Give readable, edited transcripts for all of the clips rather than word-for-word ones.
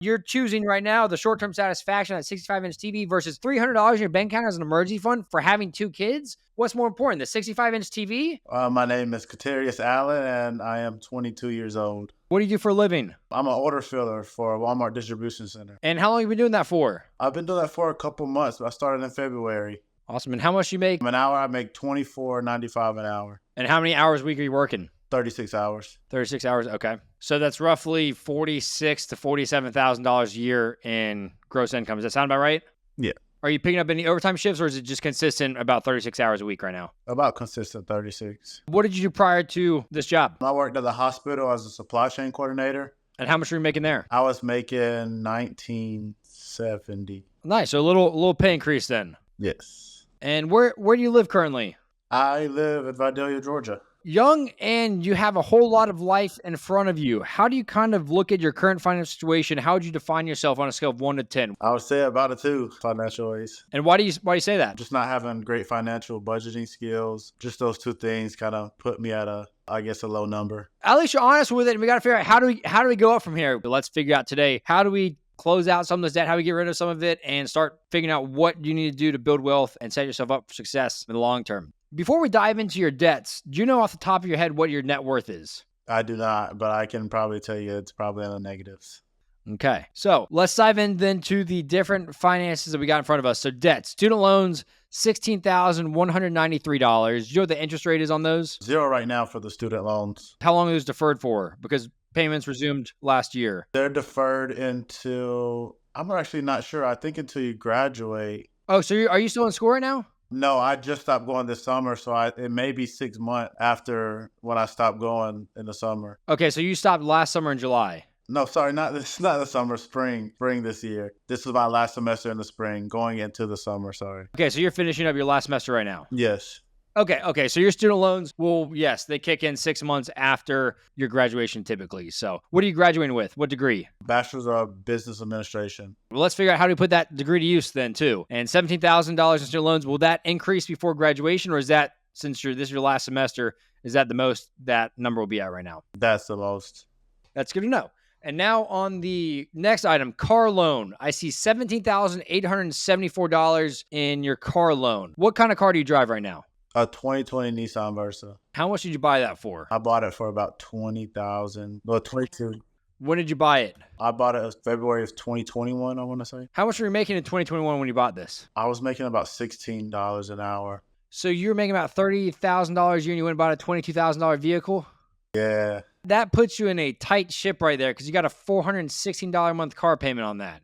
You're choosing right now the short-term satisfaction of that 65-inch TV versus $300 in your bank account as an emergency fund for having 2 kids. What's more important, the 65-inch TV? My name is Katarius Allen, and I am 22 years old. What do you do for a living? I'm an order filler for a Walmart distribution center. And how long have you been doing that for? I've been doing that for a couple months. I started in February. Awesome. And how much do you make? An hour, I make $24.95 an hour. And how many hours a week are you working? 36 hours. 36 hours. Okay. So that's roughly $46,000 to $47,000 a year in gross income. Does that sound about right? Yeah. Are you picking up any overtime shifts, or is it just consistent about 36 hours a week right now? About consistent 36. What did you do prior to this job? I worked at the hospital as a supply chain coordinator. And how much were you making there? I was making $19.70. Nice. So a little pay increase then. Yes. And where do you live currently? I live in Vidalia, Georgia. Young, and you have a whole lot of life in front of you. How do you kind of look at your current financial situation? How would you define yourself on a scale of 1 to 10? I would say about a 2 financial ways. And why do you say that? Just not having great financial budgeting skills. Just those 2 things kind of put me at a low number. At least you're honest with it, and we got to figure out how do we go up from here. But let's figure out today, how do we close out some of this debt, how do we get rid of some of it, and start figuring out what you need to do to build wealth and set yourself up for success in the long term. Before we dive into your debts, do you know off the top of your head what your net worth is? I do not, but I can probably tell you it's probably in the negatives. Okay, so let's dive in then to the different finances that we got in front of us. So debt, student loans, $16,193. Do you know what the interest rate is on those? 0 right now for the student loans. How long are those deferred for? Because payments resumed last year. They're deferred until, I'm actually not sure. I think until you graduate. Oh, so are you still in school right now? No, I just stopped going this summer, so it may be 6 months after when I stopped going in the summer. Okay, so you stopped last summer in July. No, sorry, not the summer, spring this year. This was my last semester in the spring, going into the summer, sorry. Okay, so you're finishing up your last semester right now? Yes. Okay, so your student loans, well, yes, they kick in 6 months after your graduation typically. So what are you graduating with? What degree? Bachelor's of Business Administration. Well, let's figure out how do we put that degree to use then too. And $17,000 in student loans, will that increase before graduation, or is that, since this is your last semester, is that the most that number will be at right now? That's the most. That's good to know. And now on the next item, car loan. I see $17,874 in your car loan. What kind of car do you drive right now? A 2020 Nissan Versa. How much did you buy that for? I bought it for about $20,000. Well, 22. When did you buy it? I bought it in February of 2021, I want to say. How much were you making in 2021 when you bought this? I was making about $16 an hour. So you were making about $30,000 a year and you went and bought a $22,000 vehicle? Yeah. That puts you in a tight ship right there because you got a $416 a month car payment on that.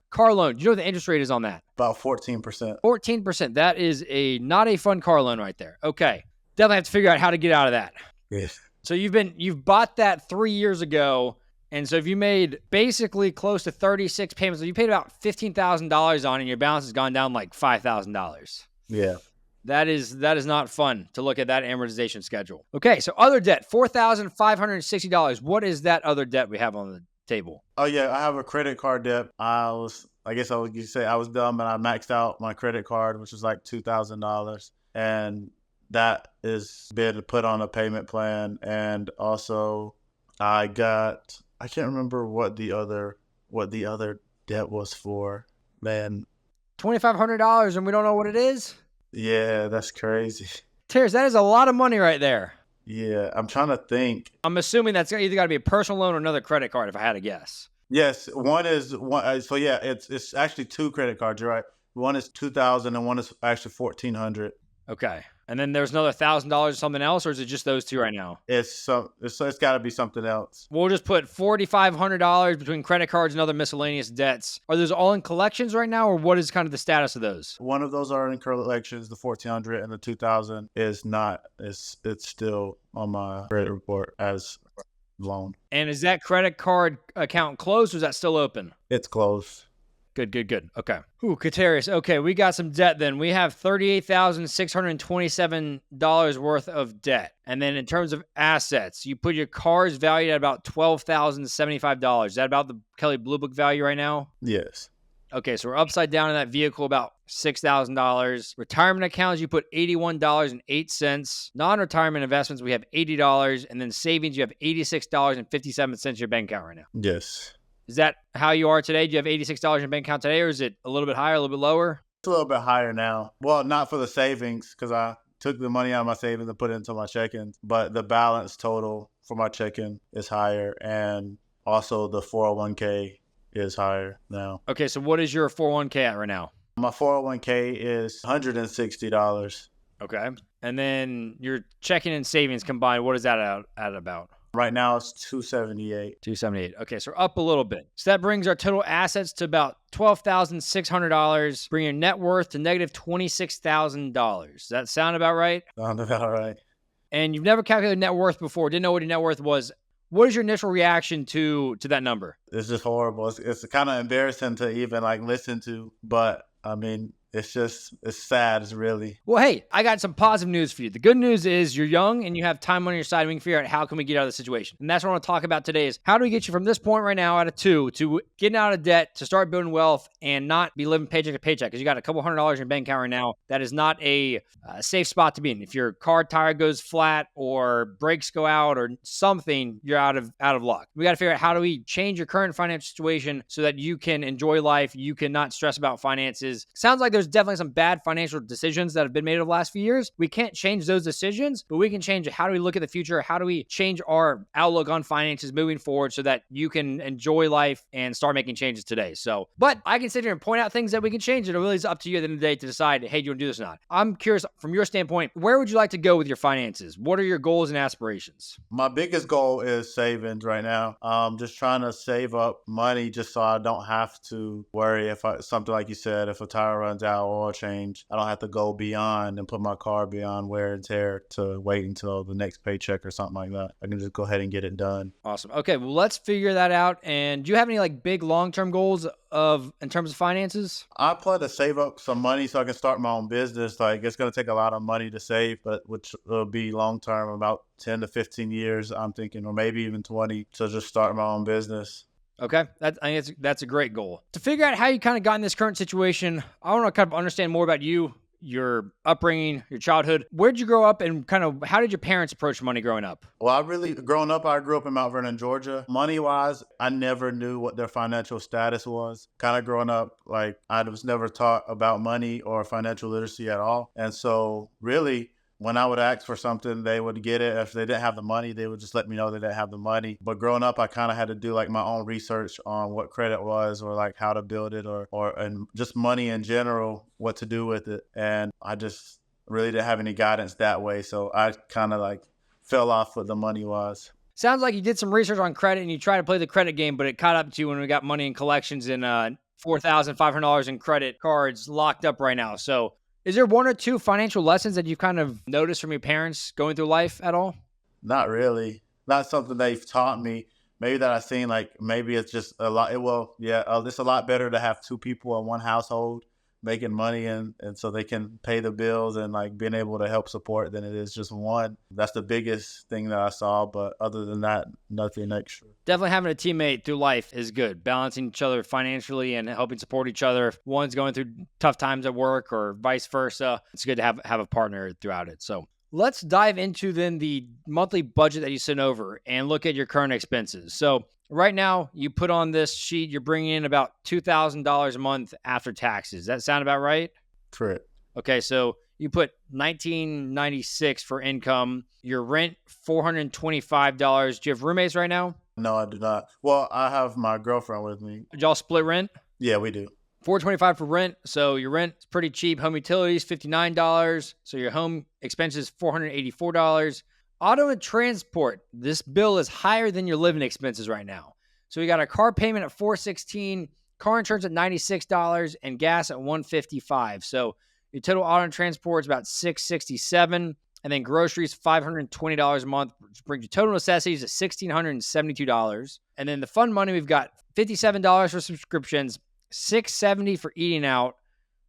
Car loan, do you know what the interest rate is on that? About 14%. 14%. That is not a fun car loan right there. Okay. Definitely have to figure out how to get out of that. Yes. So you've bought that 3 years ago. And so if you made basically close to 36 payments, so you paid about $15,000 on it and your balance has gone down like $5,000. Yeah. That is not fun to look at that amortization schedule. Okay, so other debt, $4,560. What is that other debt we have on the table? Oh, yeah, I have a credit card debt. I was dumb and I maxed out my credit card, which was like $2,000. And that is been put on a payment plan. And also I can't remember what the other debt was for. Man. $2,500 and we don't know what it is? Yeah, that's crazy. Terrence, that is a lot of money right there. Yeah, I'm trying to think. I'm assuming that's either got to be a personal loan or another credit card, if I had to guess. Yes, one is one. So yeah, it's actually 2 credit cards. You're right. One is $2,000 and one is actually $1,400. Okay, and then there's another $1,000 or something else, or is it just those 2 right now? It's got to be something else. We'll just put $4,500 between credit cards and other miscellaneous debts. Are those all in collections right now, or what is kind of the status of those? One of those are in collections. The $1,400 and the $2,000 is not. It's still on my credit report as loan. And is that credit card account closed, or is that still open? It's closed. Good. Okay. Ooh, Katarius. Okay, we got some debt then. We have $38,627 worth of debt. And then in terms of assets, you put your cars valued at about $12,075. Is that about the Kelley Blue Book value right now? Yes. Okay, so we're upside down in that vehicle about $6,000. Retirement accounts, you put $81.08. Non-retirement investments, we have $80. And then savings, you have $86.57 in your bank account right now. Yes. Is that how you are today? Do you have $86 in your bank account today, or is it a little bit higher, a little bit lower? It's a little bit higher now. Well, not for the savings because I took the money out of my savings and put it into my checking, but the balance total for my checking is higher, and also the 401k is higher now. Okay, so what is your 401k at right now? My 401k is $160. Okay. And then your checking and savings combined, what is that at about? Right now it's 278. 278. Okay, so up a little bit. So that brings our total assets to about $12,600, bringing your net worth to negative $26,000. Does that sound about right? Sound about right. And you've never calculated net worth before, didn't know what your net worth was. What is your initial reaction to that number? It's just horrible. It's kind of embarrassing to even like listen to, but I mean, it's sad. It's really. Well, hey, I got some positive news for you. The good news is you're young and you have time on your side. We can figure out how can we get out of the situation. And that's what I want to talk about today is how do we get you from this point right now out of 2 to getting out of debt, to start building wealth and not be living paycheck to paycheck, because you got a couple $100s in your bank account right now. That is not a safe spot to be in. If your car tire goes flat or brakes go out or something, you're out of luck. We got to figure out how do we change your current financial situation so that you can enjoy life, you can not stress about finances. Sounds like there's definitely some bad financial decisions that have been made over the last few years. We can't change those decisions, but we can change how do we look at the future? How do we change our outlook on finances moving forward so that you can enjoy life and start making changes today? So, but I can sit here and point out things that we can change. It really is up to you at the end of the day to decide, hey, do you want to do this or not? I'm curious from your standpoint, where would you like to go with your finances? What are your goals and aspirations? My biggest goal is savings right now. Just trying to save up money just so I don't have to worry if something like you said, if a tire runs out or change, I don't have to go beyond and put my car beyond wear and tear to wait until the next paycheck or something like that. I can just go ahead and get it done. Awesome. Okay, well, let's figure that out. And do you have any like big long-term goals in terms of finances? I plan to save up some money so I can start my own business. Like it's going to take a lot of money to save, but which will be long-term, about 10 to 15 years, I'm thinking, or maybe even 20 to just start my own business. Okay, I think that's a great goal. To figure out how you kind of got in this current situation, I want to kind of understand more about you, your upbringing, your childhood. Where'd you grow up and kind of how did your parents approach money growing up? Well, I grew up in Mount Vernon, Georgia. Money-wise, I never knew what their financial status was. Kind of growing up, like I was never taught about money or financial literacy at all. And so really, when I would ask for something, they would get it. If they didn't have the money, they would just let me know they didn't have the money. But growing up, I kind of had to do like my own research on what credit was or like how to build it and just money in general, what to do with it. And I just really didn't have any guidance that way. So I kind of like fell off with the money wise. Sounds like you did some research on credit and you tried to play the credit game, but it caught up to you when we got money in collections and $4,500 in credit cards locked up right now. So is there one or two financial lessons that you've kind of noticed from your parents going through life at all? Not really. Not something they've taught me. Maybe that I've seen, like maybe it's just a lot. It's a lot better to have two people in one household making money and so they can pay the bills and like being able to help support than it is just one. That's the biggest thing that I saw. But other than that, nothing extra. Definitely having a teammate through life is good. Balancing each other financially and helping support each other. If one's going through tough times at work or vice versa, it's good to have a partner throughout it. So let's dive into then the monthly budget that you sent over and look at your current expenses. So right now, you put on this sheet, you're bringing in about $2,000 a month after taxes. Does that sound about right? Correct. Okay, so you put $1,996 for income. Your rent, $425. Do you have roommates right now? No, I do not. Well, I have my girlfriend with me. Did y'all split rent? Yeah, we do. $425 for rent. So your rent is pretty cheap. Home utilities, $59. So your home expenses, $484. Auto and transport. This bill is higher than your living expenses right now. So we got a car payment at $416, car insurance at $96, and gas at $155. So your total auto and transport is about $667, and then groceries $520 a month, which brings your total necessities to $1,672. And then the fun money, we've got $57 for subscriptions, $670 for eating out,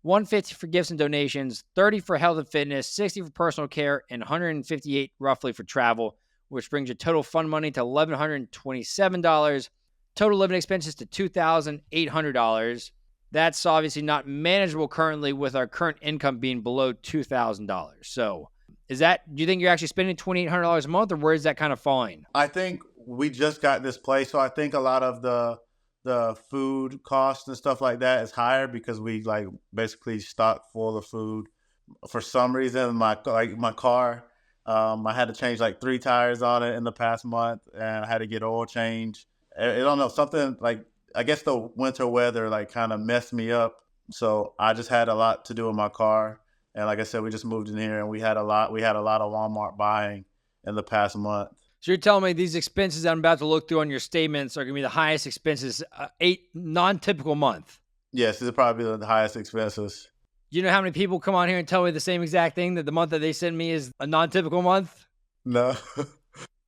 $150 for gifts and donations, $30 for health and fitness, $60 for personal care, and $158 roughly for travel, which brings your total fund money to $1,127. Total living expenses to $2,800. That's obviously not manageable currently with our current income being below $2,000. So do you think you're actually spending $2,800 a month, or where is that kind of falling? I think we just got this place, so I think a lot of the the food cost and stuff like that is higher because we like basically stock full of food. For some reason, my car, I had to change like 3 tires on it in the past month, and I had to get oil change. I don't know, something like, I guess the winter weather like kind of messed me up. So I just had a lot to do with my car. And like I said, we just moved in here and we had a lot of Walmart buying in the past month. So you're telling me these expenses that I'm about to look through on your statements are going to be the highest expenses, 8 non-typical month. Yes, this is probably the highest expenses. You know how many people come on here and tell me the same exact thing, that the month that they send me is a non-typical month? No.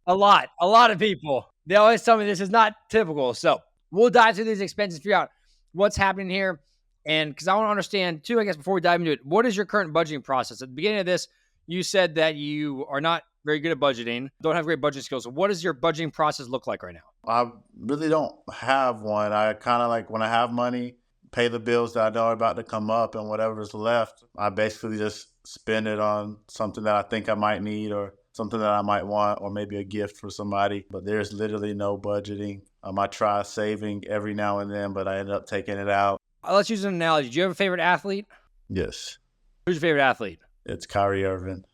A lot of people. They always tell me this is not typical. So we'll dive through these expenses, figure out what's happening here. And because I want to understand too, I guess before we dive into it, what is your current budgeting process? At the beginning of this, you said that you are not very good at budgeting, don't have great budgeting skills. So what does your budgeting process look like right now? I really don't have one. I kind of like, when I have money, pay the bills that I know are about to come up, and whatever's left, I basically just spend it on something that I think I might need, or something that I might want, or maybe a gift for somebody. But there's literally no budgeting. I try saving every now and then, but I end up taking it out. Let's use an analogy. Do you have a favorite athlete? Yes, Who's your favorite athlete? it's Kyrie Irving.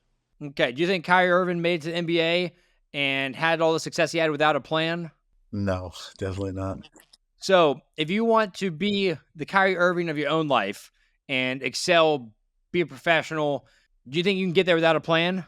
Okay. Do you think Kyrie Irving made it to the NBA and had all the success he had without a plan? No, definitely not. So if you want to be the Kyrie Irving of your own life and excel, be a professional, do you think you can get there without a plan?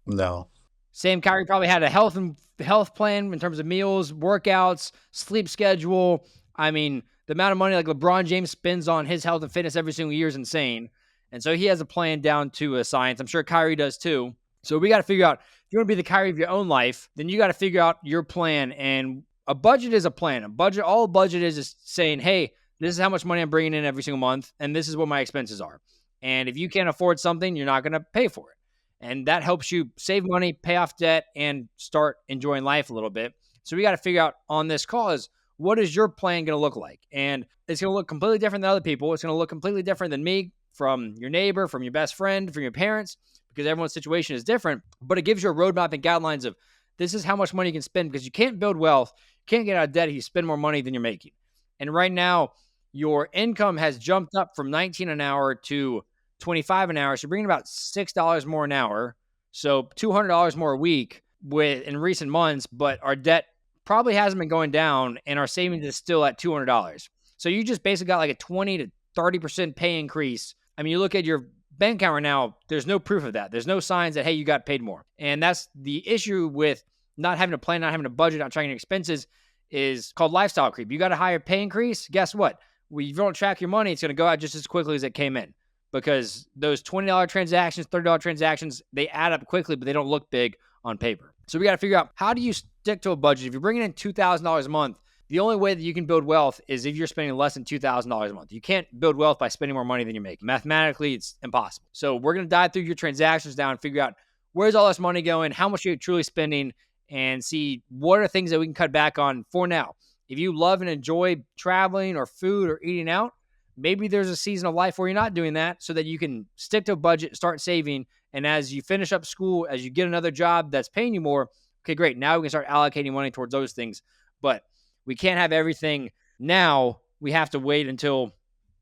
No. Sam Kyrie probably had a health plan in terms of meals, workouts, sleep schedule. I mean, the amount of money like LeBron James spends on his health and fitness every single year is insane. And so he has a plan down to a science. I'm sure Kyrie does too. So we got to figure out, if you want to be the Kyrie of your own life, then you got to figure out your plan. And a budget is a plan. All a budget is saying, hey, this is how much money I'm bringing in every single month, and this is what my expenses are. And if you can't afford something, you're not going to pay for it. And that helps you save money, pay off debt, and start enjoying life a little bit. So we got to figure out on this call is, what is your plan going to look like? And it's going to look completely different than other people. It's going to look completely different than me, from your neighbor, from your best friend, from your parents, because everyone's situation is different. But it gives you a roadmap and guidelines of, this is how much money you can spend, because you can't build wealth, you can't get out of debt if you spend more money than you're making. And right now, your income has jumped up from $19 an hour to $25 an hour. So you're bringing about $6 more an hour. So $200 more a week in recent months, but our debt probably hasn't been going down, and our savings is still at $200. So you just basically got like a 20 to 30% pay increase. I mean, you look at your bank account right now, there's no proof of that. There's no signs that, hey, you got paid more. And that's the issue with not having a plan, not having a budget, not tracking your expenses, is called lifestyle creep. You got a higher pay increase. Guess what? If you don't track your money, it's going to go out just as quickly as it came in, because those $20 transactions, $30 transactions, they add up quickly, but they don't look big on paper. So we got to figure out, how do you stick to a budget? If you're bringing in $2,000 a month, the only way that you can build wealth is if you're spending less than $2,000 a month. You can't build wealth by spending more money than you're making. Mathematically, it's impossible. So we're going to dive through your transactions down and figure out, where's all this money going, how much you're truly spending, and see what are things that we can cut back on for now. If you love and enjoy traveling or food or eating out, maybe there's a season of life where you're not doing that, so that you can stick to a budget, start saving. And as you finish up school, as you get another job that's paying you more, okay, great. Now we can start allocating money towards those things. But we can't have everything now. We have to wait until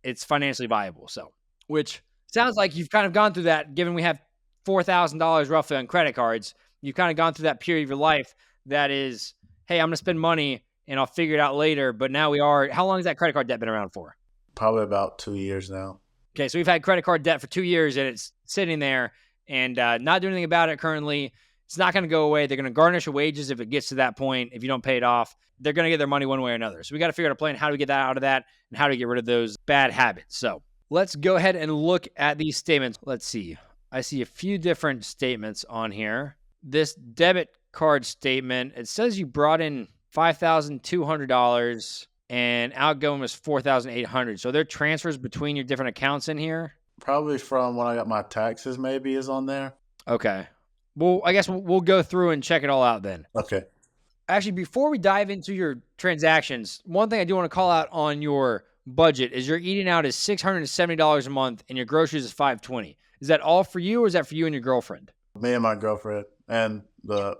it's financially viable. So, which sounds like you've kind of gone through that, given we have $4,000 roughly on credit cards. You've kind of gone through that period of your life that is, hey, I'm going to spend money and I'll figure it out later. But now how long has that credit card debt been around for? Probably about 2 years now. Okay, so we've had credit card debt for 2 years, and it's sitting there and not doing anything about it currently. It's not going to go away. They're going to garnish your wages if it gets to that point. If you don't pay it off, they're going to get their money one way or another. So we got to figure out a plan, how do we get that out of that, and how to get rid of those bad habits. So let's go ahead and look at these statements. Let's see. I see a few different statements on here. This debit card statement, it says you brought in $5,200 and outgoing was $4,800. So there are transfers between your different accounts in here. Probably from when I got my taxes, maybe, is on there. Okay. Well, I guess we'll go through and check it all out then. Okay. Actually, before we dive into your transactions, one thing I do want to call out on your budget is your eating out is $670 a month and your groceries is $520. Is that all for you, or is that for you and your girlfriend? Me and my girlfriend, and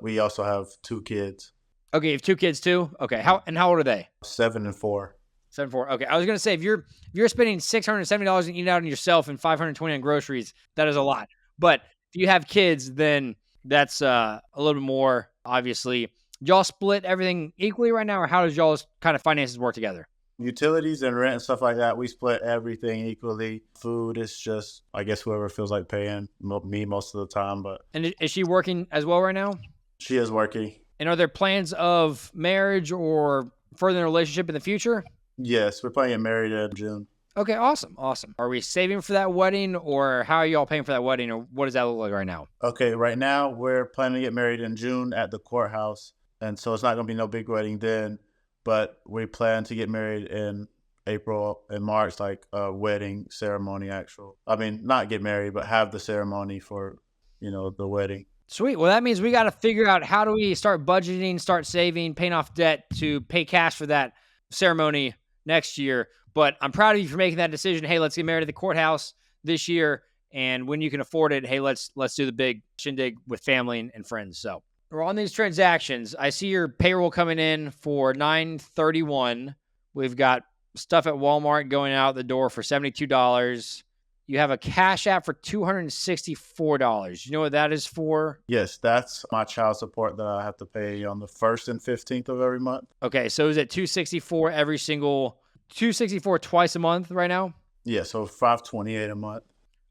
we also have 2 kids. Okay, you have 2 kids too? Okay. How old are they? 7 and 4. 7.4. Okay, I was gonna say if you're spending $670 and eating out on yourself and $520 on groceries, that is a lot. But if you have kids, then that's a little bit more. Obviously, y'all split everything equally right now, or how does y'all's kind of finances work together? Utilities and rent and stuff like that, we split everything equally. Food is just, I guess, whoever feels like paying me most of the time. But And is she working as well right now? she is working. And are there plans of marriage or further relationship in the future? Yes, we're planning to get married in June. Okay, awesome. Are we saving for that wedding, or how are y'all paying for that wedding, or what does that look like right now? Okay, right now we're planning to get married in June at the courthouse. And so it's not going to be no big wedding then. But we plan to get married in April and March, like a wedding ceremony, not get married, but have the ceremony for, the wedding. Sweet. Well, that means we got to figure out how do we start budgeting, start saving, paying off debt to pay cash for that ceremony next year. But I'm proud of you for making that decision. Hey, let's get married at the courthouse this year. And when you can afford it, hey, let's do the big shindig with family and friends. So we're on these transactions. I see your payroll coming in for $931. We've got stuff at Walmart going out the door for $72. You have a Cash App for $264. You know what that is for? Yes, that's my child support that I have to pay on the 1st and 15th of every month. Okay, so is it $264 twice a month right now? Yeah, so $528 a month.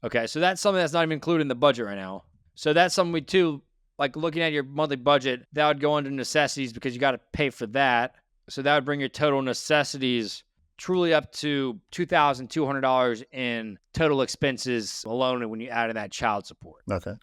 Okay, so that's something that's not even included in the budget right now. So that's something we too, like looking at your monthly budget, that would go under necessities because you got to pay for that. So that would bring your total necessities truly up to $2,200 in total expenses alone when you add in that child support. Okay.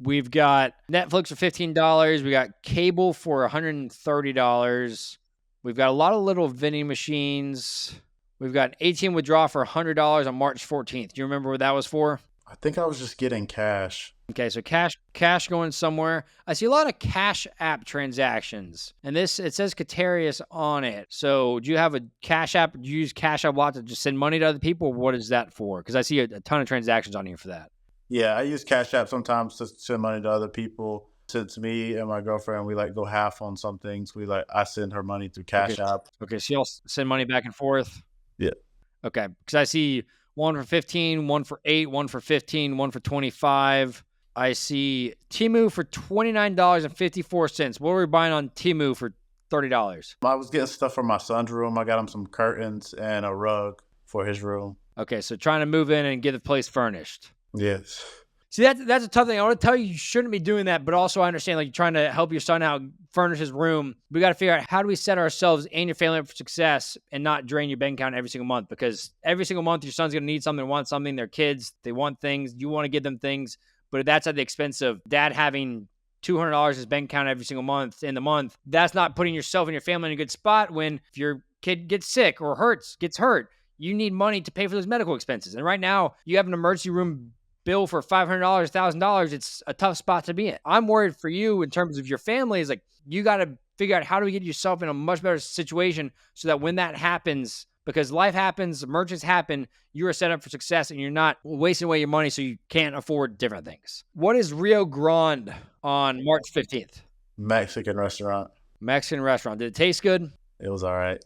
We've got Netflix for $15. We got cable for $130. We've got a lot of little vending machines. We've got an ATM withdrawal for $100 on March 14th. Do you remember what that was for? I think I was just getting cash. Okay, so cash going somewhere. I see a lot of Cash App transactions, and it says Katarius on it. So do you have a Cash App? Do you use Cash App a lot to just send money to other people? Or what is that for? Because I see a ton of transactions on here for that. Yeah, I use Cash App sometimes to send money to other people. Since me and my girlfriend, we go half on some things. I send her money through Cash App. Okay, so y'all send money back and forth? Yeah. Okay, because I see one for 15, one for 8, one for 15, one for 25. I see Temu for $29.54. What were we buying on Temu for $30? I was getting stuff for my son's room. I got him some curtains and a rug for his room. Okay, so trying to move in and get the place furnished. Yes. See, that's a tough thing. I want to tell you shouldn't be doing that, but also I understand you're trying to help your son out, furnish his room. We got to figure out how do we set ourselves and your family up for success and not drain your bank account every single month, because every single month your son's going to need something, want something. They're kids. They want things. You want to give them things, but that's at the expense of dad having $200 in his bank account every single month in the month. That's not putting yourself and your family in a good spot when if your kid gets sick or gets hurt, you need money to pay for those medical expenses. And right now you have an emergency room bill for $500, $1,000, it's a tough spot to be in. I'm worried for you in terms of your family. Is you got to figure out how do we get yourself in a much better situation so that when that happens, because life happens, emergencies happen, you are set up for success and you're not wasting away your money so you can't afford different things. What is Rio Grande on March 15th? Mexican restaurant. Mexican restaurant. Did it taste good? It was all right.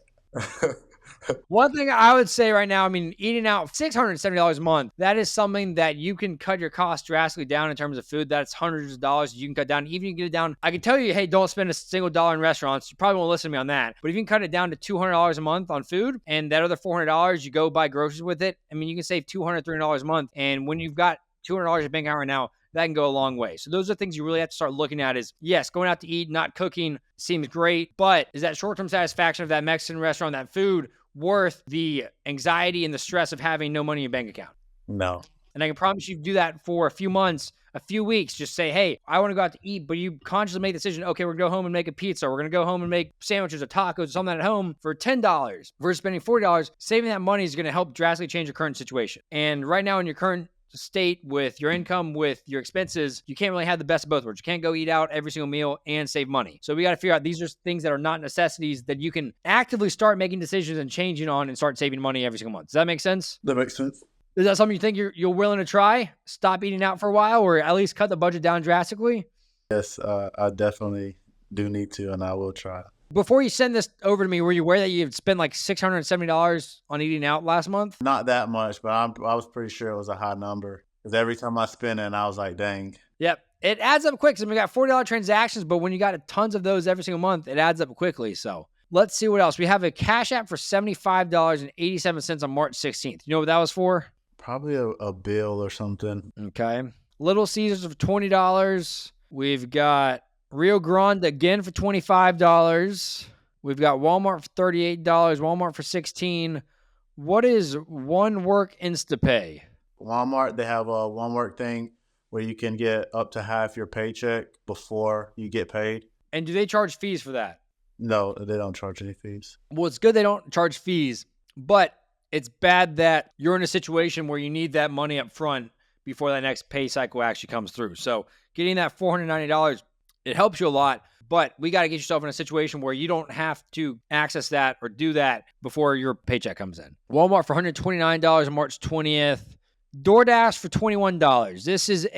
One thing I would say right now, eating out $670 a month, that is something that you can cut your costs drastically down in terms of food. That's hundreds of dollars you can cut down. Even if you get it down, I can tell you, hey, don't spend a single dollar in restaurants. You probably won't listen to me on that. But if you can cut it down to $200 a month on food and that other $400, you go buy groceries with it. You can save $200, $300 a month. And when you've got $200 in your bank account right now, that can go a long way. So those are things you really have to start looking at is, yes, going out to eat, not cooking seems great, but is that short-term satisfaction of that Mexican restaurant, that food, worth the anxiety and the stress of having no money in your bank account? No. And I can promise you do that for a few months, a few weeks. Just say, hey, I want to go out to eat, but you consciously make the decision, okay, we're going to go home and make a pizza. We're going to go home and make sandwiches or tacos or something at home for $10 versus spending $40. Saving that money is going to help drastically change your current situation. And right now in your current state with your income, with your expenses, you can't really have the best of both worlds. You can't go eat out every single meal and save money. So we got to figure out these are things that are not necessities that you can actively start making decisions and changing on and start saving money every single month. Does that make sense? That makes sense. Is that something you think you're willing to try? Stop eating out for a while or at least cut the budget down drastically? Yes, I definitely do need to, and I will try. Before you send this over to me, were you aware that you had spent like $670 on eating out last month? Not that much, but I was pretty sure it was a high number. Because every time I spent it, I was like, dang. Yep. It adds up quick. So we got $40 transactions, but when you got tons of those every single month, it adds up quickly. So let's see what else. We have a Cash App for $75.87 on March 16th. You know what that was for? Probably a bill or something. Okay. Little Caesars for $20. We've got Rio Grande again for $25. We've got Walmart for $38, Walmart for $16. What is One Work InstaPay? Walmart, they have a One Work thing where you can get up to half your paycheck before you get paid. And do they charge fees for that? No, they don't charge any fees. Well, it's good they don't charge fees, but it's bad that you're in a situation where you need that money up front before that next pay cycle actually comes through. So getting that $490, it helps you a lot, but we got to get yourself in a situation where you don't have to access that or do that before your paycheck comes in. Walmart for $129 on March 20th. DoorDash for $21. This is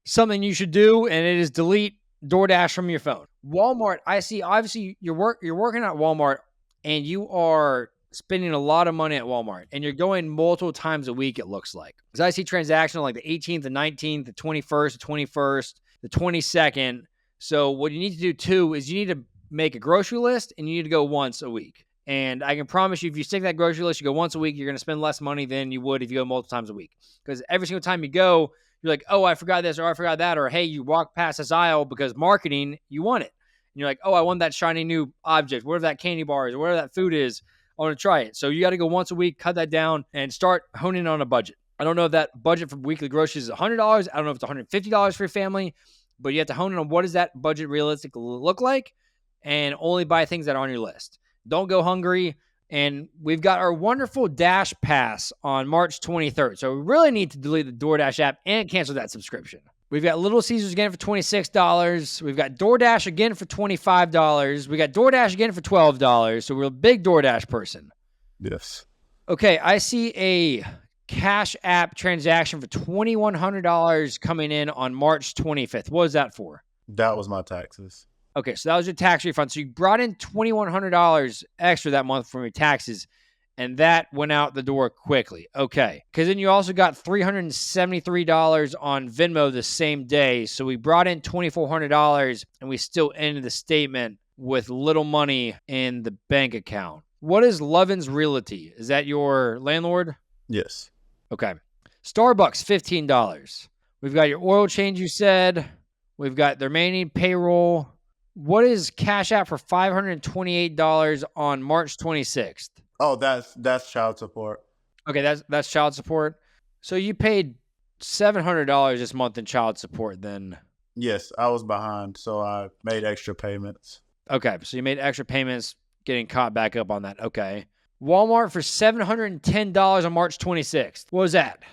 something you should do, and it is delete DoorDash from your phone. Walmart, I see, obviously you're working at Walmart and you are spending a lot of money at Walmart and you're going multiple times a week, it looks like. Because I see transactions like the 18th, the 19th, the 21st, the 21st, the 22nd. So what you need to do too is you need to make a grocery list and you need to go once a week. And I can promise you, if you stick to that grocery list, you go once a week, you're going to spend less money than you would if you go multiple times a week. Because every single time you go, you're like, oh, I forgot this or I forgot that. Or, hey, you walk past this aisle because marketing, you want it. And you're like, oh, I want that shiny new object, whatever that candy bar is or whatever that food is. I want to try it. So you got to go once a week, cut that down, and start honing in on a budget. I don't know if that budget for weekly groceries is $100. I don't know if it's $150 for your family, but you have to hone in on what does that budget realistically look like, and only buy things that are on your list. Don't go hungry. And we've got our wonderful Dash Pass on March 23rd. So we really need to delete the DoorDash app and cancel that subscription. We've got Little Caesars again for $26. We've got DoorDash again for $25. We got DoorDash again for $12. So we're a big DoorDash person. Yes. Okay, I see a Cash App transaction for $2,100 coming in on March 25th. What was that for? That was my taxes. Okay, so that was your tax refund. So you brought in $2,100 extra that month from your taxes, and that went out the door quickly. Okay, because then you also got $373 on Venmo the same day. So we brought in $2,400, and we still ended the statement with little money in the bank account. What is Lovin's Realty? Is that your landlord? Yes. Okay. Starbucks, $15. We've got your oil change, you said. We've got the remaining payroll. What is Cash App for $528 on March 26th? Oh, that's child support. Okay, that's child support. So you paid $700 this month in child support then. Yes, I was behind, so I made extra payments. Okay, so you made extra payments getting caught back up on that. Okay. Walmart for $710 on March 26th. What was that?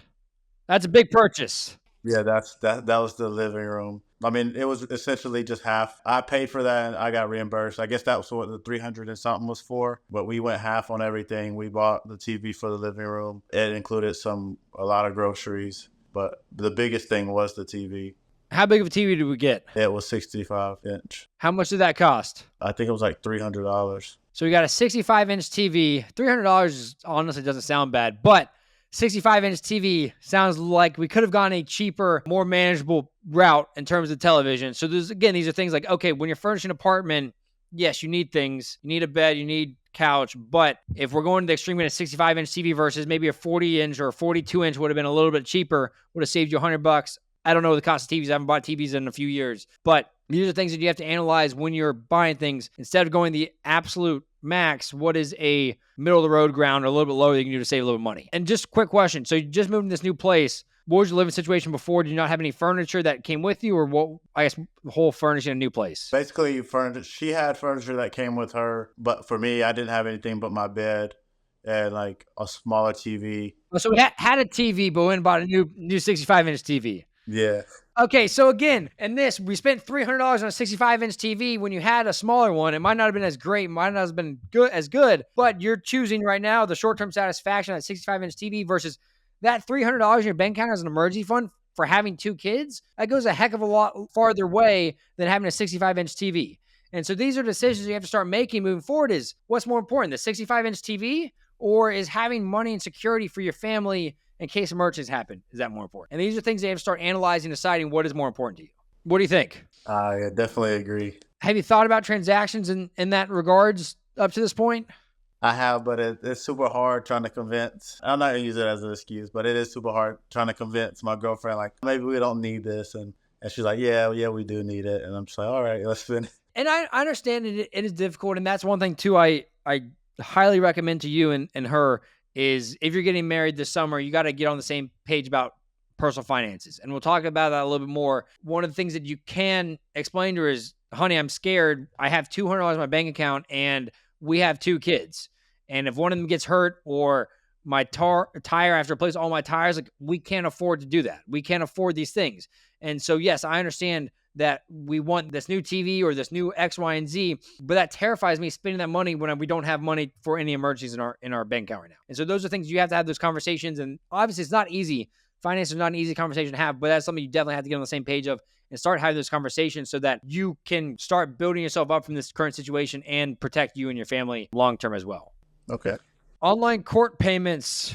That's a big purchase. Yeah, that was the living room. I mean, it was essentially just half. I paid for that and I got reimbursed. I guess that was what the 300 and something was for, but we went half on everything. We bought the TV for the living room. It included a lot of groceries, but the biggest thing was the TV. How big of a TV did we get? It was 65-inch. How much did that cost? I think it was like $300. So we got a 65-inch TV. $300 honestly doesn't sound bad, but 65-inch TV sounds like we could have gone a cheaper, more manageable route in terms of television. So these are things like, okay, when you're furnishing an apartment, yes, you need things. You need a bed, you need couch. But if we're going to the extreme in a 65-inch TV versus maybe a 40-inch or a 42-inch would have been a little bit cheaper, would have saved you $100. I don't know the cost of TVs. I haven't bought TVs in a few years. But these are things that you have to analyze when you're buying things. Instead of going the absolute max, what is a middle of the road ground or a little bit lower that you can do to save a little money? And just a quick question. So you just moved in this new place. What was your living situation before? Did you not have any furniture that came with you, or what? I guess the whole furnishing a new place. Basically, she had furniture that came with her, but for me, I didn't have anything but my bed and like a smaller TV. So we had a TV, but we went and bought a new 65-inch TV. Yeah. Okay, so again, in this, we spent $300 on a 65-inch TV when you had a smaller one. It might not have been as great, might not have been good, but you're choosing right now the short-term satisfaction of that 65-inch TV versus that $300 in your bank account as an emergency fund for having two kids. That goes a heck of a lot farther way than having a 65-inch TV. And so these are decisions you have to start making moving forward. Is what's more important, the 65-inch TV, or is having money and security for your family in case emergencies happen? Is that more important? And these are things they have to start analyzing, deciding what is more important to you. What do you think? I definitely agree. Have you thought about transactions in that regards up to this point? I have, but it's super hard trying to convince. I'm not going to use it as an excuse, but it is super hard trying to convince my girlfriend, like, maybe we don't need this. And she's like, yeah, we do need it. And I'm just like, all right, let's finish. And I understand it is difficult. And that's one thing, too, I highly recommend to you and her is if you're getting married this summer, you got to get on the same page about personal finances. And we'll talk about that a little bit more. One of the things that you can explain to her is, honey, I'm scared. I have $200 in my bank account and we have 2 kids. And if one of them gets hurt or my tire, I have to replace all my tires, like we can't afford to do that. We can't afford these things. And so, yes, I understand that we want this new TV or this new X, Y, and Z, but that terrifies me spending that money when we don't have money for any emergencies in our bank account right now. And so those are things you have to have those conversations. And obviously it's not easy. Finance is not an easy conversation to have, but that's something you definitely have to get on the same page of and start having those conversations so that you can start building yourself up from this current situation and protect you and your family long-term as well. Okay. Online court payments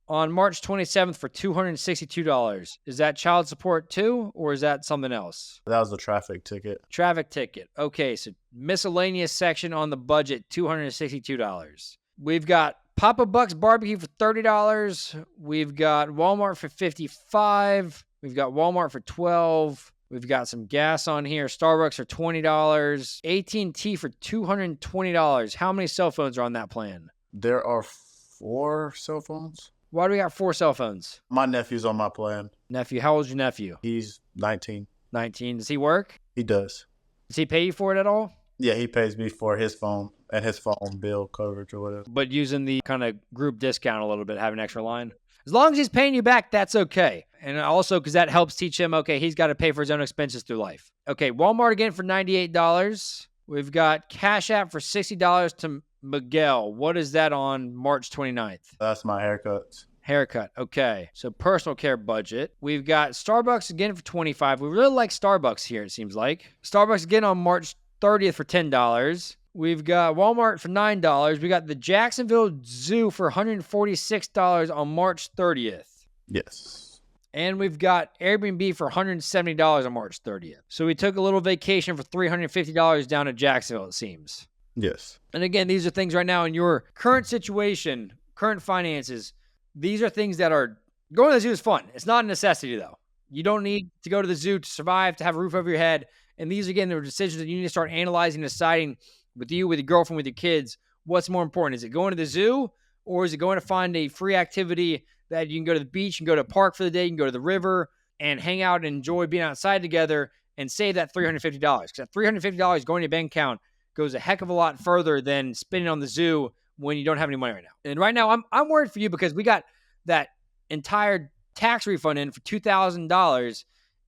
on March 27th for $262. Is that child support too, or is that something else? That was a traffic ticket. Traffic ticket. Okay, so miscellaneous section on the budget, $262. We've got Papa Buck's barbecue for $30. We've got Walmart for $55. We've got Walmart for $12. We've got some gas on here. Starbucks for $20. AT&T for $220. How many cell phones are on that plan? There are 4 cell phones. Why do we got 4 cell phones? My nephew's on my plan. Nephew, how old's your nephew? He's 19. 19. Does he work? He does. Does he pay you for it at all? Yeah, he pays me for his phone and his phone bill coverage or whatever. But using the kind of group discount a little bit, having an extra line. As long as he's paying you back, that's okay. And also because that helps teach him, okay, he's got to pay for his own expenses through life. Okay, Walmart again for $98. We've got Cash App for $60 to Miguel. What is that on March 29th? That's my haircuts. Haircut. Okay. So personal care budget. We've got Starbucks again for $25. We really like Starbucks here, it seems like. Starbucks again on March 30th for $10. We've got Walmart for $9. We got the Jacksonville Zoo for $146 on March 30th. Yes. And we've got Airbnb for $170 on March 30th. So we took a little vacation for $350 down to Jacksonville, it seems. Yes. And again, these are things right now in your current situation, current finances. These are things that are going to the zoo is fun. It's not a necessity, though. You don't need to go to the zoo to survive, to have a roof over your head. And these, again, are decisions that you need to start analyzing, deciding with you, with your girlfriend, with your kids, what's more important. Is it going to the zoo or is it going to find a free activity that you can go to the beach and go to a park for the day, you can go to the river and hang out and enjoy being outside together and save that $350? Because that $350 going to your bank account goes a heck of a lot further than spending on the zoo when you don't have any money right now. And right now, I'm worried for you because we got that entire tax refund in for $2,000,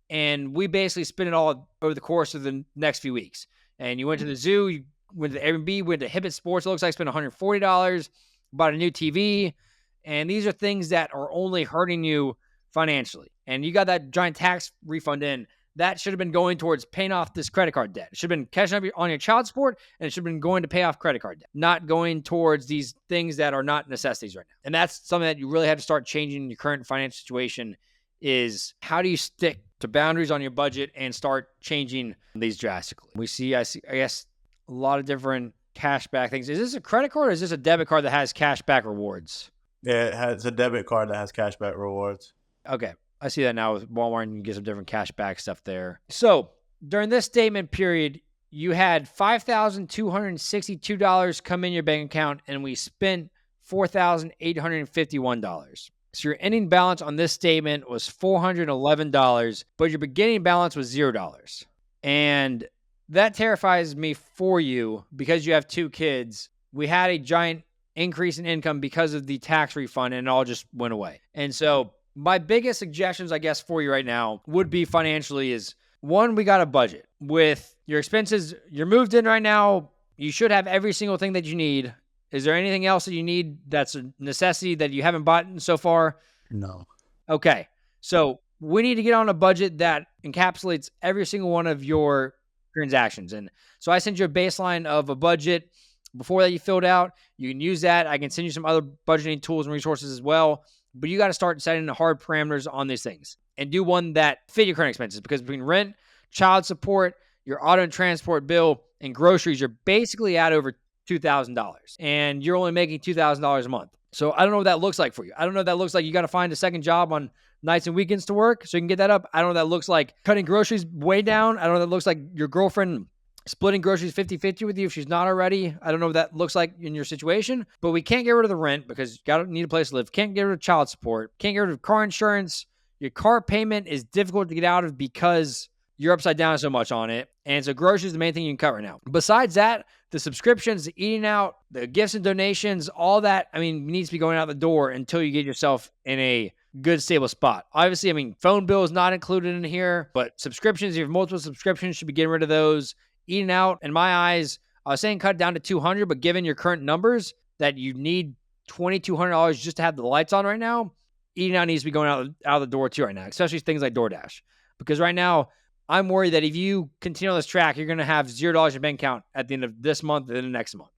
and we basically spent it all over the course of the next few weeks. And you went to the zoo, you went to the Airbnb, went to Hibbett Sports. It looks like spent $140, bought a new TV, and these are things that are only hurting you financially. And you got that giant tax refund in. That should have been going towards paying off this credit card debt. It should have been catching up on your child support, and it should have been going to pay off credit card debt, not going towards these things that are not necessities right now. And that's something that you really have to start changing in your current financial situation is how do you stick to boundaries on your budget and start changing these drastically? I guess, a lot of different cashback things. Is this a credit card or is this a debit card that has cashback rewards? Yeah, it's a debit card that has cashback rewards. Okay. I see that now with Walmart, and you get some different cashback stuff there. So during this statement period, you had $5,262 come in your bank account, and we spent $4,851. So your ending balance on this statement was $411, but your beginning balance was $0. And that terrifies me for you because you have 2 kids. We had a giant increase in income because of the tax refund, and it all just went away. And so my biggest suggestions, I guess, for you right now would be financially is, one, we got a budget. With your expenses, you're moved in right now, you should have every single thing that you need. Is there anything else that you need that's a necessity that you haven't bought so far? No. Okay. So we need to get on a budget that encapsulates every single one of your transactions. And so I send you a baseline of a budget before that you filled out. You can use that. I can send you some other budgeting tools and resources as well. But you got to start setting the hard parameters on these things and do one that fit your current expenses, because between rent, child support, your auto and transport bill, and groceries, you're basically at over $2,000, and you're only making $2,000 a month. So I don't know what that looks like for you. I don't know if that looks like you got to find a second job on nights and weekends to work so you can get that up. I don't know if that looks like cutting groceries way down. I don't know if that looks like your girlfriend splitting groceries 50-50 with you if she's not already. I don't know what that looks like in your situation, but we can't get rid of the rent because you need a place to live. Can't get rid of child support. Can't get rid of car insurance. Your car payment is difficult to get out of because you're upside down so much on it. And so groceries is the main thing you can cut right now. Besides that, the subscriptions, the eating out, the gifts and donations, all that, needs to be going out the door until you get yourself in a good, stable spot. Obviously, phone bill is not included in here, but subscriptions, if you have multiple subscriptions, should be getting rid of those. Eating out, in my eyes, I was saying cut it down to $200, but given your current numbers that you need $2,200 just to have the lights on right now, eating out needs to be going out the door too right now, especially things like DoorDash. Because right now, I'm worried that if you continue on this track, you're going to have $0 in your bank account at the end of this month and the next month.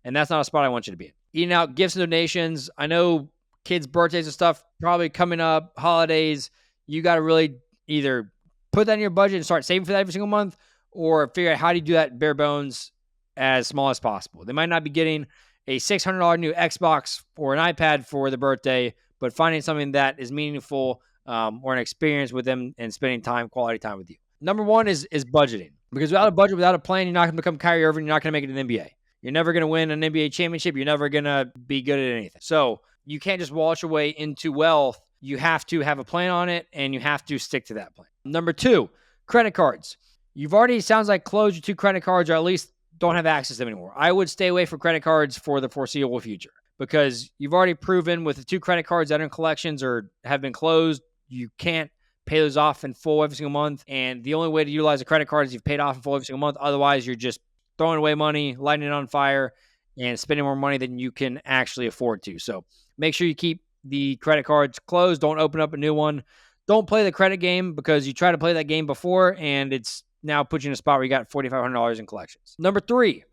And that's not a spot I want you to be in. Eating out, gifts and donations. I know kids' birthdays and stuff probably coming up, holidays. You got to really either put that in your budget and start saving for that every single month, or figure out how do you do that bare bones as small as possible. They might not be getting a $600 new Xbox or an iPad for the birthday, but finding something that is meaningful or an experience with them and spending quality time with you. Number one is budgeting. Because without a budget, without a plan, you're not going to become Kyrie Irving. You're not going to make it in the NBA. You're never going to win an NBA championship. You're never going to be good at anything. So you can't just waltz your way into wealth. You have to have a plan on it, and you have to stick to that plan. Number two, credit cards. You've already, sounds like, closed your 2 credit cards, or at least don't have access to them anymore. I would stay away from credit cards for the foreseeable future, because you've already proven with the 2 credit cards that are in collections or have been closed, you can't pay those off in full every single month. And the only way to utilize a credit card is you've paid off in full every single month. Otherwise, you're just throwing away money, lighting it on fire, and spending more money than you can actually afford to. So make sure you keep the credit cards closed. Don't open up a new one. Don't play the credit game, because you tried to play that game before and it's now puts you in a spot where you got $4,500 in collections. Number 3,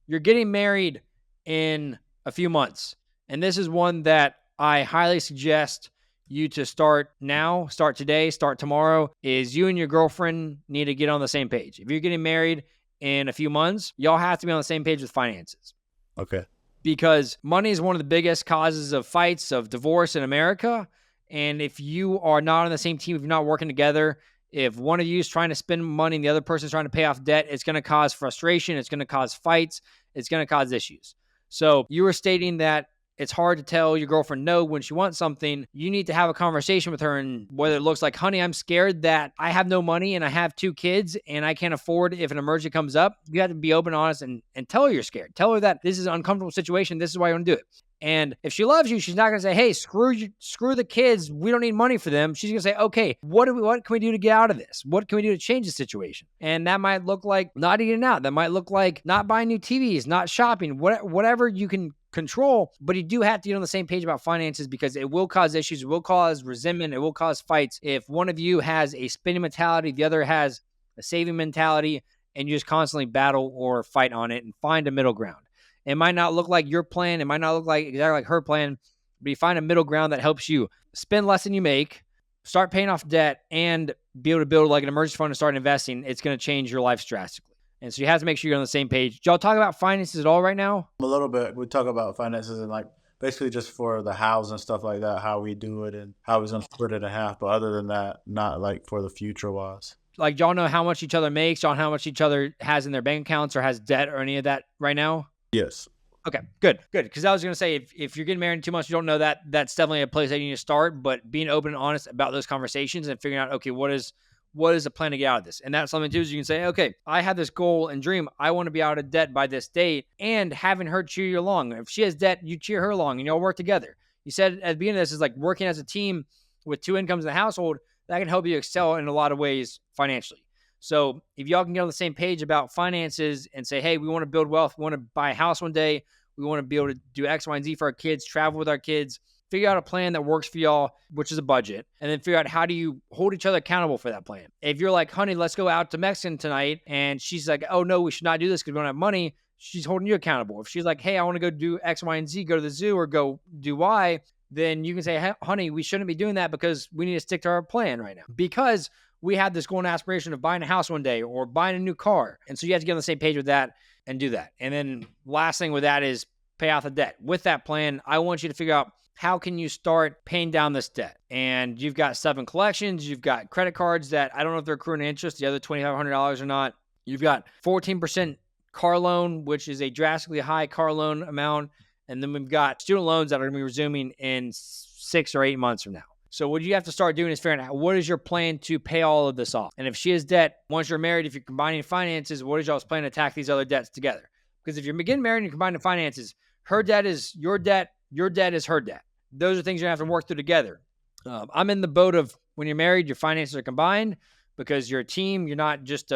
you're getting married in a few months. And this is one that I highly suggest you to start now, start today, start tomorrow, is you and your girlfriend need to get on the same page. If you're getting married in a few months, y'all have to be on the same page with finances. Okay. Because money is one of the biggest causes of fights, of divorce in America. And if you are not on the same team, if you're not working together, if one of you is trying to spend money and the other person is trying to pay off debt, it's going to cause frustration. It's going to cause fights. It's going to cause issues. So you were stating that it's hard to tell your girlfriend no when she wants something. You need to have a conversation with her, and whether it looks like, honey, I'm scared that I have no money and I have 2 kids and I can't afford if an emergency comes up. You have to be open, honest, and tell her you're scared. Tell her that this is an uncomfortable situation. This is why you want to do it. And if she loves you, she's not going to say, hey, screw the kids. We don't need money for them. She's going to say, okay, what can we do to get out of this? What can we do to change the situation? And that might look like not eating out. That might look like not buying new TVs, not shopping, whatever you can control. But you do have to get on the same page about finances, because it will cause issues. It will cause resentment. It will cause fights. If one of you has a spending mentality, the other has a saving mentality, and you just constantly battle or fight on it, and find a middle ground. It might not look like your plan. It might not look like exactly like her plan, but you find a middle ground that helps you spend less than you make, start paying off debt, and be able to build like an emergency fund and start investing. It's going to change your life drastically. And so you have to make sure you're on the same page. Do y'all talk about finances at all right now? A little bit. We talk about finances and like basically just for the house and stuff like that, how we do it and how we're going to split it in half. But other than that, not like for the future wise. Like, y'all know how much each other makes? Y'all know how much each other has in their bank accounts or has debt or any of that right now? Yes. Okay, good. Because I was going to say, if you're getting married in 2 months, you don't know that, that's definitely a place that you need to start. But being open and honest about those conversations and figuring out, okay, what is the plan to get out of this? And that's something too, is you can say, okay, I have this goal and dream. I want to be out of debt by this date, and having her cheer you along. If she has debt, you cheer her along and y'all work together. You said at the beginning of this is like working as a team with 2 incomes in the household. That can help you excel in a lot of ways financially. So if y'all can get on the same page about finances and say, hey, we want to build wealth. We want to buy a house one day. We want to be able to do X, Y, and Z for our kids, travel with our kids, figure out a plan that works for y'all, which is a budget, and then figure out how do you hold each other accountable for that plan. If you're like, honey, let's go out to Mexican tonight, and she's like, oh no, we should not do this because we don't have money, she's holding you accountable. If she's like, hey, I want to go do X, Y, and Z, go to the zoo or go do Y, then you can say, hey, honey, we shouldn't be doing that because we need to stick to our plan right now. Because we had this goal and aspiration of buying a house one day or buying a new car. And so you have to get on the same page with that and do that. And then last thing with that is pay off the debt. With that plan, I want you to figure out how can you start paying down this debt. And you've got stuff in collections. You've got credit cards that I don't know if they're accruing interest, the other $2,500 or not. You've got 14% car loan, which is a drastically high car loan amount. And then we've got student loans that are going to be resuming in 6 or 8 months from now. So what you have to start doing is figuring out what is your plan to pay all of this off. And if she has debt, once you're married, if you're combining finances, what is y'all's plan to attack these other debts together? Because if you're getting married and you're combining finances, her debt is your debt is her debt. Those are things you're going to have to work through together. I'm in the boat of when you're married, your finances are combined because you're a team. You're not just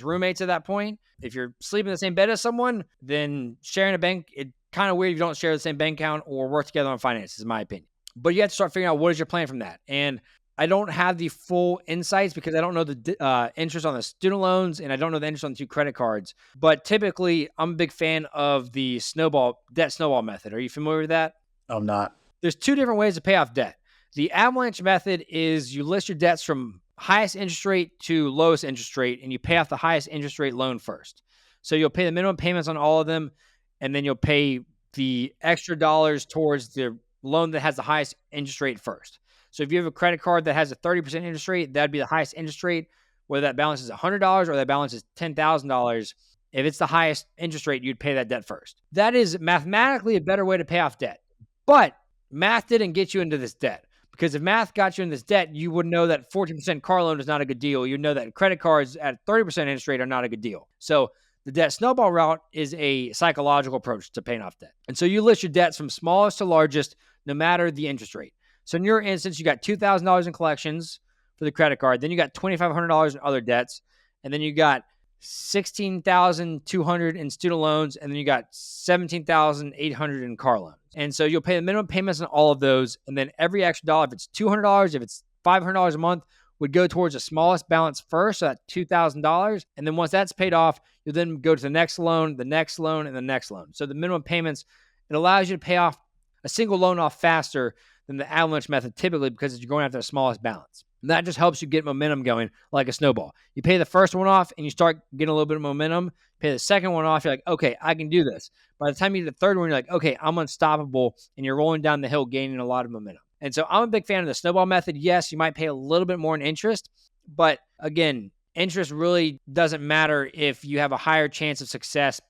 roommates at that point. If you're sleeping in the same bed as someone, then sharing a bank, it's kind of weird if you don't share the same bank account or work together on finances, in my opinion. But you have to start figuring out what is your plan from that. And I don't have the full insights because I don't know the interest on the student loans and I don't know the interest on the 2 credit cards. But typically, I'm a big fan of the debt snowball method. Are you familiar with that? I'm not. There's 2 different ways to pay off debt. The avalanche method is you list your debts from highest interest rate to lowest interest rate, and you pay off the highest interest rate loan first. So you'll pay the minimum payments on all of them, and then you'll pay the extra dollars towards the loan that has the highest interest rate first. So if you have a credit card that has a 30% interest rate, that'd be the highest interest rate, whether that balance is $100 or that balance is $10,000. If it's the highest interest rate, you'd pay that debt first. That is mathematically a better way to pay off debt. But math didn't get you into this debt. Because if math got you in this debt, you would know that 14% car loan is not a good deal. You know that credit cards at 30% interest rate are not a good deal. So the debt snowball route is a psychological approach to paying off debt. And so you list your debts from smallest to largest, no matter the interest rate. So in your instance, you got $2,000 in collections for the credit card. Then you got $2,500 in other debts. And then you got $16,200 in student loans. And then you got $17,800 in car loans. And so you'll pay the minimum payments on all of those. And then every extra dollar, if it's $200, if it's $500 a month, would go towards the smallest balance first, so that's $2,000. And then once that's paid off, you'll then go to the next loan, and the next loan. So the minimum payments, it allows you to pay off a single loan off faster than the avalanche method typically because you're going after the smallest balance. And that just helps you get momentum going like a snowball. You pay the first one off and you start getting a little bit of momentum. Pay the second one off, you're like, okay, I can do this. By the time you get the third one, you're like, okay, I'm unstoppable, and you're rolling down the hill gaining a lot of momentum. And so I'm a big fan of the snowball method. Yes, you might pay a little bit more in interest, but again, interest really doesn't matter if you have a higher chance of success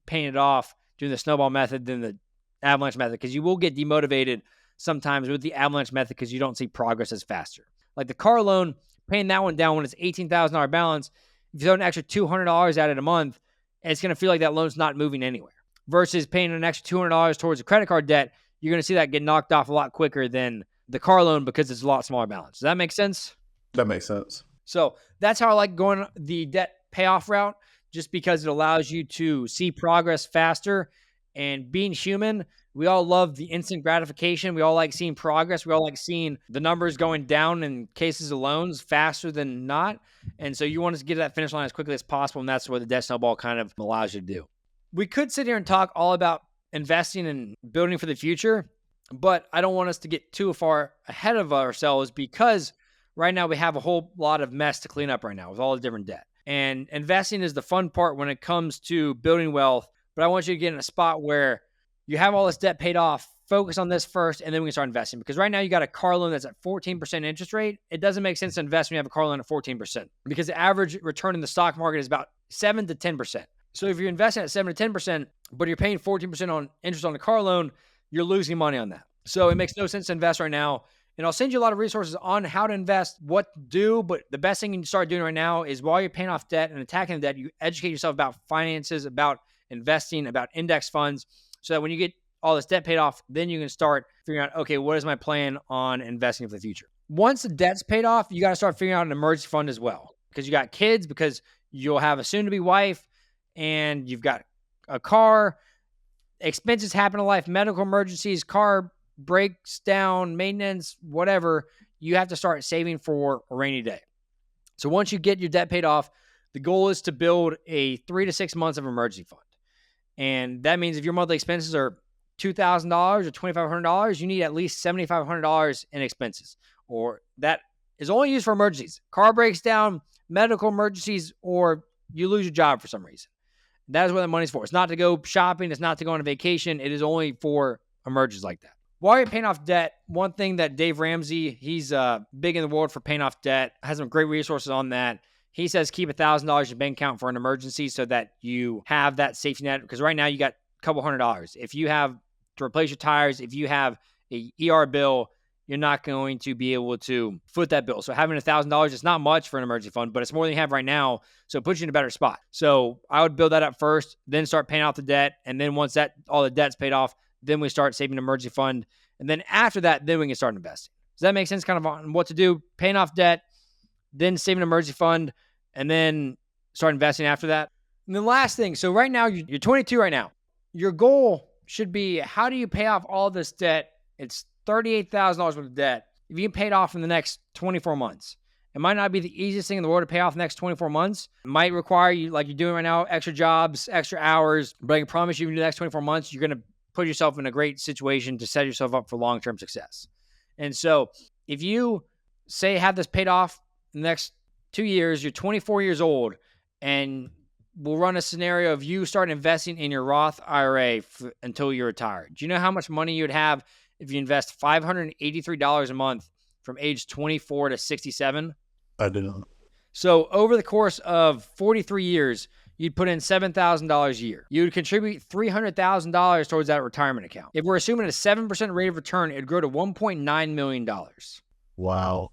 paying it off doing the snowball method than the avalanche method, because you will get demotivated sometimes with the avalanche method because you don't see progress as faster. Like the car loan, paying that one down when it's $18,000 balance, if you throw an extra $200 at it a month, it's going to feel like that loan's not moving anywhere. Versus paying an extra $200 towards a credit card debt, you're going to see that get knocked off a lot quicker than the car loan because it's a lot smaller balance. Does that make sense? That makes sense. So that's how I like going the debt payoff route, just because it allows you to see progress faster. And being human, we all love the instant gratification. We all like seeing progress. We all like seeing the numbers going down in cases of loans faster than not. And so you want to get to that finish line as quickly as possible. And that's what the debt snowball kind of allows you to do. We could sit here and talk all about investing and building for the future, but I don't want us to get too far ahead of ourselves because right now we have a whole lot of mess to clean up right now with all the different debt. And investing is the fun part when it comes to building wealth. But I want you to get in a spot where you have all this debt paid off, focus on this first, and then we can start investing. Because right now you got a car loan that's at 14% interest rate. It doesn't make sense to invest when you have a car loan at 14% because the average return in the stock market is about 7 to 10%. So if you're investing at 7 to 10%, but you're paying 14% on interest on the car loan, you're losing money on that. So it makes no sense to invest right now. And I'll send you a lot of resources on how to invest, what to do. But the best thing you can start doing right now is while you're paying off debt and attacking the debt, you educate yourself about finances, about investing, about index funds, so that when you get all this debt paid off, then you can start figuring out, okay, what is my plan on investing for the future? Once the debt's paid off, you got to start figuring out an emergency fund as well, because you got kids, because you'll have a soon-to-be wife, and you've got a car. Expenses happen in life, medical emergencies, car breaks down, maintenance, whatever, you have to start saving for a rainy day. So once you get your debt paid off, the goal is to build a 3 to 6 months of emergency fund. And that means if your monthly expenses are $2,000 or $2,500, you need at least $7,500 in expenses, or that is only used for emergencies. Car breaks down, medical emergencies, or you lose your job for some reason. That is what the money's for. It's not to go shopping. It's not to go on a vacation. It is only for emergencies like that. While you're paying off debt, one thing that Dave Ramsey, he's big in the world for paying off debt, has some great resources on that. He says keep $1,000 in your bank account for an emergency so that you have that safety net. Because right now you got a couple $100. If you have to replace your tires, if you have a ER bill, you're not going to be able to foot that bill. So having $1,000 is not much for an emergency fund, but it's more than you have right now. So it puts you in a better spot. So I would build that up first, then start paying off the debt. And then once all the debt's paid off, then we start saving an emergency fund. And then after that, then we can start investing. Does that make sense kind of on what to do? Paying off debt, then saving an emergency fund, and then start investing after that. And the last thing, so right now, you're 22 right now. Your goal should be, how do you pay off all this debt? It's $38,000 worth of debt. If you can pay it off in the next 24 months, it might not be the easiest thing in the world to pay off the next 24 months. It might require you, like you're doing right now, extra jobs, extra hours. But I can promise you in the next 24 months, you're going to put yourself in a great situation to set yourself up for long-term success. And so if you say have this paid off in the next 2 years, you're 24 years old, and we'll run a scenario of you start investing in your Roth IRA until you're retired. Do you know how much money you'd have if you invest $583 a month from age 24 to 67? I do not. So over the course of 43 years, you'd put in $7,000 a year. You would contribute $300,000 towards that retirement account. If we're assuming a 7% rate of return, it'd grow to $1.9 million. Wow.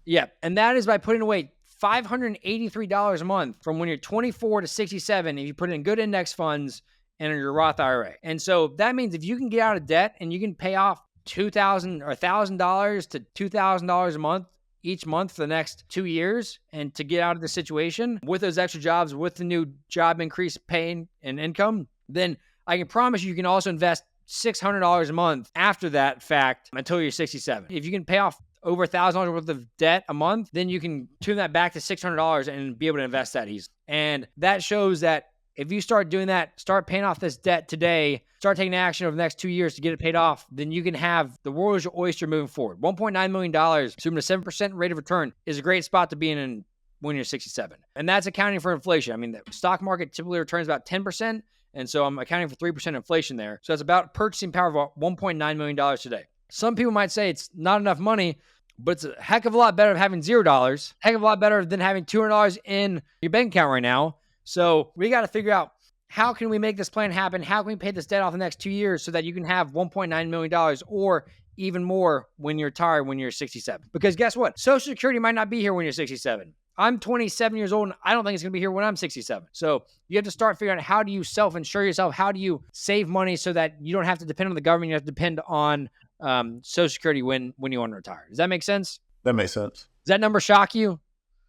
Yeah, and that is by putting away $583 a month from when you're 24 to 67 if you put in good index funds and in your Roth IRA. And so that means if you can get out of debt and you can pay off $2,000 or $1,000 to $2,000 a month each month for the next 2 years, and to get out of the situation with those extra jobs, with the new job increase pay and income, then I can promise you can also invest $600 a month after that fact until you're 67. If you can pay off over $1,000 worth of debt a month, then you can tune that back to $600 and be able to invest that easily. And that shows that if you start doing that, start paying off this debt today, start taking action over the next 2 years to get it paid off, then you can have the world as your oyster moving forward. $1.9 million, assuming a 7% rate of return, is a great spot to be in when you're 67. And that's accounting for inflation. I mean, the stock market typically returns about 10%. And so I'm accounting for 3% inflation there. So that's about purchasing power of about $1.9 million today. Some people might say it's not enough money, but it's a heck of a lot better than having $0. Heck of a lot better than having $200 in your bank account right now. So we got to figure out, how can we make this plan happen? How can we pay this debt off the next 2 years so that you can have $1.9 million or even more when you're retired, when you're 67? Because guess what? Social Security might not be here when you're 67. I'm 27 years old, and I don't think it's going to be here when I'm 67. So you have to start figuring out, how do you self-insure yourself? How do you save money so that you don't have to depend on the government? You have to depend on Social Security when you want to retire. Does that make sense? That makes sense. Does that number shock you?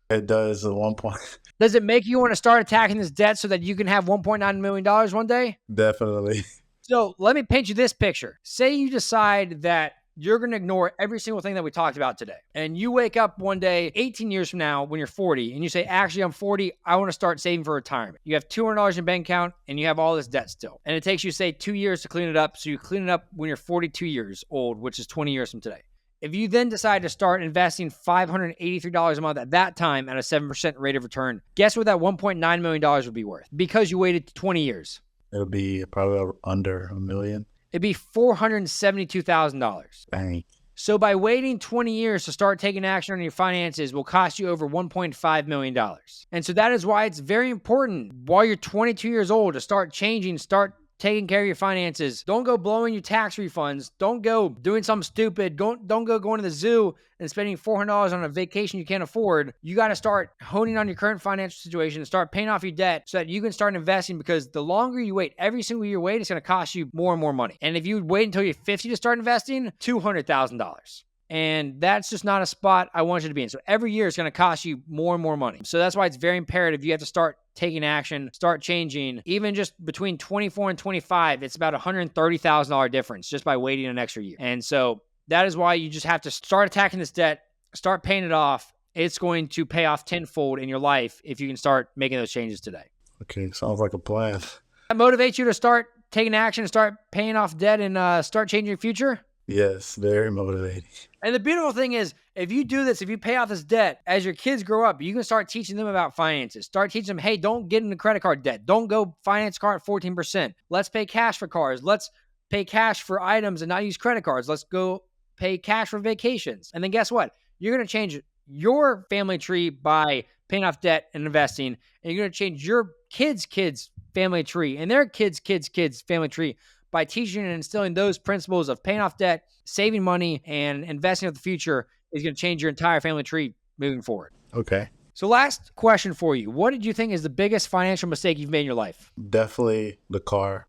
It does at one point. Does it make you want to start attacking this debt so that you can have $1.9 million one day? Definitely. So let me paint you this picture. Say you decide that you're going to ignore every single thing that we talked about today. And you wake up one day, 18 years from now, when you're 40, and you say, actually, I'm 40. I want to start saving for retirement. You have $200 in bank account, and you have all this debt still. And it takes you, say, 2 years to clean it up. So you clean it up when you're 42 years old, which is 20 years from today. If you then decide to start investing $583 a month at that time at a 7% rate of return, guess what that $1.9 million would be worth? Because you waited 20 years. It'll be probably under $1 million. It'd be $472,000. Dang. So by waiting 20 years to start taking action on your finances will cost you over $1.5 million. And so that is why it's very important while you're 22 years old to start changing, start taking care of your finances. Don't go blowing your tax refunds. Don't go doing something stupid. Don't go going to the zoo and spending $400 on a vacation you can't afford. You got to start honing on your current financial situation and start paying off your debt so that you can start investing, because the longer you wait, every single year you wait, it's going to cost you more and more money. And if you wait until you're 50 to start investing, $200,000. And that's just not a spot I want you to be in. So every year it's going to cost you more and more money. So that's why it's very imperative you have to start taking action, start changing. Even just between 24 and 25, it's about $130,000 difference just by waiting an extra year. And so that is why you just have to start attacking this debt, start paying it off. It's going to pay off tenfold in your life if you can start making those changes today. Okay, sounds like a plan. That motivates you to start taking action, start paying off debt, and start changing your future? Yes, very motivating. And the beautiful thing is, if you do this, if you pay off this debt, as your kids grow up, you can start teaching them about finances. Start teaching them, hey, don't get into credit card debt. Don't go finance car at 14%. Let's pay cash for cars. Let's pay cash for items and not use credit cards. Let's go pay cash for vacations. And then guess what? You're going to change your family tree by paying off debt and investing. And you're going to change your kids' family tree and their kids' family tree by teaching and instilling those principles of paying off debt, saving money, and investing for the future is going to change your entire family tree moving forward. Okay. So last question for you. What did you think is the biggest financial mistake you've made in your life? Definitely the car.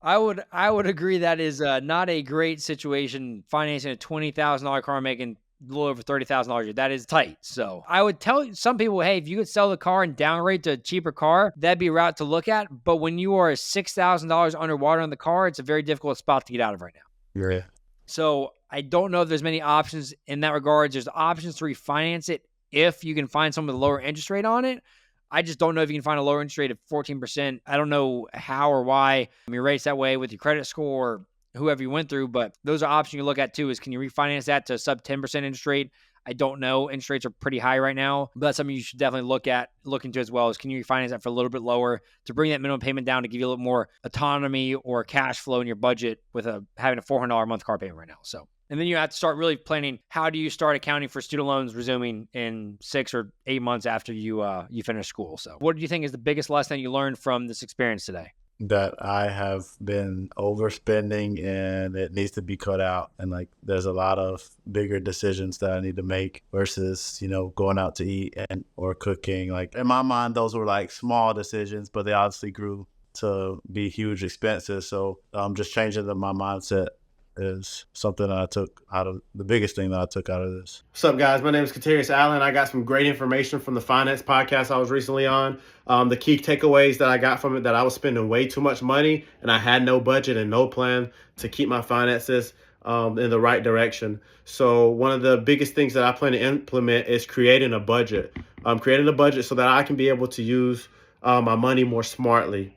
I would agree that is not a great situation, financing a $20,000 car making a little over $30,000 a year. That is tight. So I would tell some people, hey, if you could sell the car and downgrade to a cheaper car, that'd be a route to look at. But when you are $6,000 underwater on the car, it's a very difficult spot to get out of right now. Yeah. So I don't know if there's many options in that regard. There's options to refinance it if you can find some with a lower interest rate on it. I just don't know if you can find a lower interest rate of 14%. I don't know how or why your rate's that way with your credit score or whoever you went through, but those are options you look at too, is can you refinance that to a sub 10% interest rate? I don't know. Interest rates are pretty high right now, but that's something you should definitely look into as well, is can you refinance that for a little bit lower to bring that minimum payment down to give you a little more autonomy or cash flow in your budget with having a $400 a month car payment right now. So, and then you have to start really planning, how do you start accounting for student loans resuming in 6 or 8 months after you finish school? So what do you think is the biggest lesson you learned from this experience today? That I have been overspending and it needs to be cut out. And like, there's a lot of bigger decisions that I need to make versus, going out to eat or cooking. Like, in my mind, those were like small decisions, but they obviously grew to be huge expenses. So just changing my mindset is something that I took out of the biggest thing that I took out of this. What's up, guys? My name is Katarius and I got some great information from the finance podcast I was recently on. The key takeaways that I got from it, that I was spending way too much money and I had no budget and no plan to keep my finances in the right direction. So one of the biggest things that I plan to implement is creating a budget. Creating a budget so that I can be able to use my money more smartly.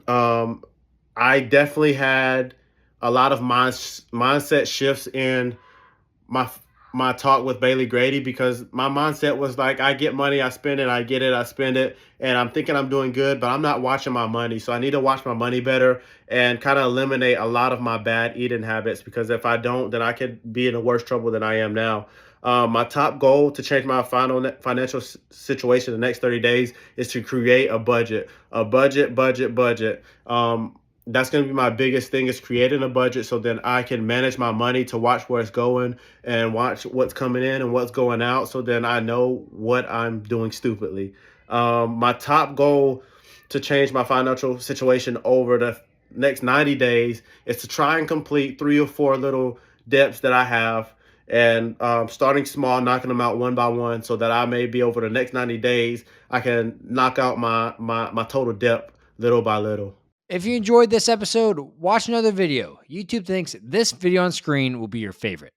I definitely had a lot of mindset shifts in my talk with Bailey Grady, because my mindset was like, I get money, I spend it, I get it, I spend it, and I'm thinking I'm doing good, but I'm not watching my money. So I need to watch my money better and kind of eliminate a lot of my bad eating habits, because if I don't, then I could be in a worse trouble than I am now. My top goal to change my financial situation in the next 30 days is to create a budget. That's going to be my biggest thing, is creating a budget so then I can manage my money to watch where it's going and watch what's coming in and what's going out, so then I know what I'm doing stupidly. My top goal to change my financial situation over the next 90 days is to try and complete 3 or 4 little debts that I have, and starting small, knocking them out one by one, so that I may be over the next 90 days, I can knock out my total debt little by little. If you enjoyed this episode, watch another video. YouTube thinks this video on screen will be your favorite.